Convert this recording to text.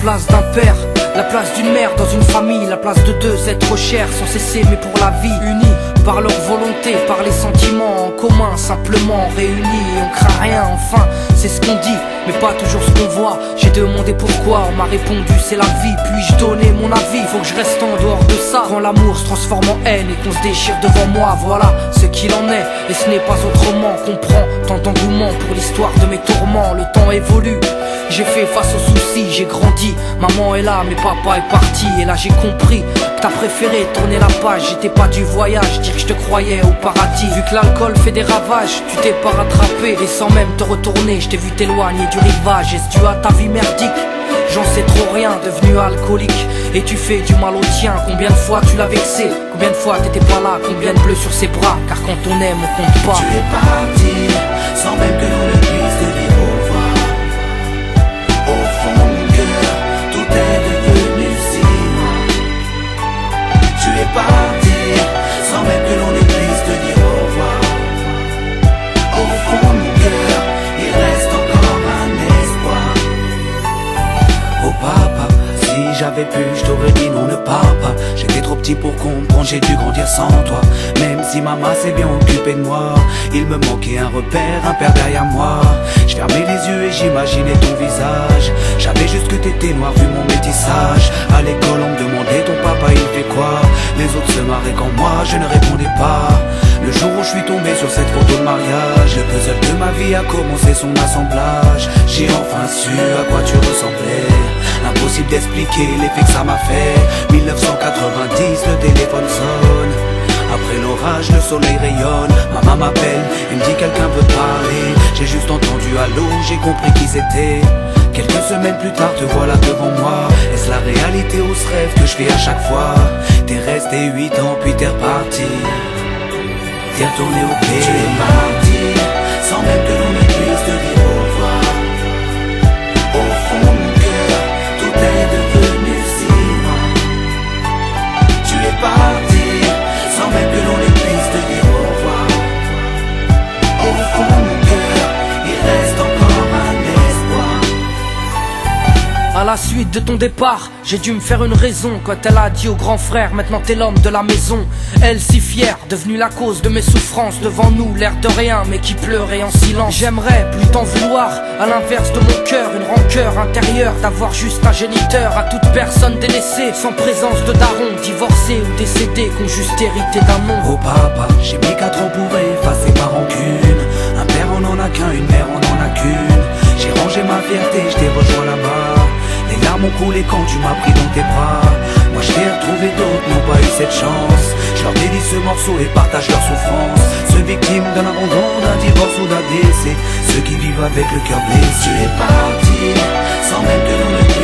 place d'un père, la place d'une mère dans une famille, la place de deux êtres chers sans cesser mais pour la vie, unis par leur volonté, par les sentiments en commun, simplement réunis et on craint rien, enfin c'est ce qu'on dit, mais pas toujours ce qu'on voit. J'ai demandé pourquoi, on m'a répondu c'est la vie, puis-je donner mon avis, faut que je reste en dehors de ça. Quand l'amour se transforme en haine et qu'on se déchire devant moi, voilà ce qu'il en est, et ce n'est pas autrement. Comprends tant d'engouement pour l'histoire de mes tourments, le temps évolue. J'ai fait face aux soucis, j'ai grandi, maman est là, mais papa est parti. Et là j'ai compris que t'as préféré tourner la page, j'étais pas du voyage, dire que je te croyais au paradis. Vu que l'alcool fait des ravages, tu t'es pas rattrapé. Et sans même te retourner, je t'ai vu t'éloigner du rivage. Est-ce dû à ta vie merdique? J'en sais trop rien, devenu alcoolique. Et tu fais du mal au tien, combien de fois tu l'as vexé? Combien de fois t'étais pas là, combien de bleus sur ses bras? Car quand on aime, on compte pas. Tu es parti, sans même que l'on ne puisse te dire au revoir. Au fond de mon cœur, tout est devenu si noir. Tu es parti, sans même que l'on ne puisse te dire au revoir. Au fond de mon cœur, il reste encore un espoir. Oh papa, si j'avais pu, je t'aurais dit non, ne pars pas. J'étais trop petit pour comprendre, j'ai dû grandir sans toi. Même si maman s'est bien occupée de moi, il me manquait un repère, un père derrière moi. Je fermais les yeux et j'imaginais ton visage. J'avais juste que t'étais noir vu mon métissage. À l'école on me demandait ton papa il fait quoi. Les autres se marraient quand moi je ne répondais pas. Le jour où je suis tombé sur cette photo de mariage, le puzzle de ma vie a commencé son assemblage. J'ai enfin su à quoi tu ressemblais. Impossible d'expliquer l'effet que ça m'a fait. 1990, le téléphone sonne. Après l'orage, le soleil rayonne. Maman m'appelle, elle me dit quelqu'un veut te parler. J'ai juste entendu allô, j'ai compris qui c'était. Quelques semaines plus tard, te voilà devant moi. Est-ce la réalité ou ce rêve que je fais à chaque fois? T'es resté 8 ans, puis t'es reparti. T'es retourné au pays. Tu es parti, sans même que l'on ne puisse te dire au revoir. Au fond de mon cœur, tout est devenu si noir. Tu es parti, sans même que l'on ne puisse te dire au revoir. Au fond de mon cœur, il reste encore un espoir. À la suite de ton départ, j'ai dû me faire une raison quand elle a dit au grand frère, maintenant t'es l'homme de la maison. Elle si fière, devenue la cause de mes souffrances, devant nous l'air de rien mais qui pleurait en silence. J'aimerais plus t'en vouloir, à l'inverse de mon cœur, une rancœur intérieure d'avoir juste un géniteur. À toute personne délaissée, sans présence de daron, divorcé ou décédé, qu'on juste hérité d'un nom. Oh papa, j'ai mis 4 ans pour effacer ma rancune. Un père on en a qu'un, une mère on en a qu'une. J'ai rangé ma fierté, je t'ai rejoint là-bas. Les larmes ont coulé quand tu m'as pris dans tes bras. Moi je t'ai retrouvé, d'autres n'ont pas eu cette chance. Je leur dédie ce morceau et partage leur souffrance. Ceux victimes d'un abandon, d'un divorce ou d'un décès, ceux qui vivent avec le cœur blessé. Tu es parti, sans même que l'on ne puisse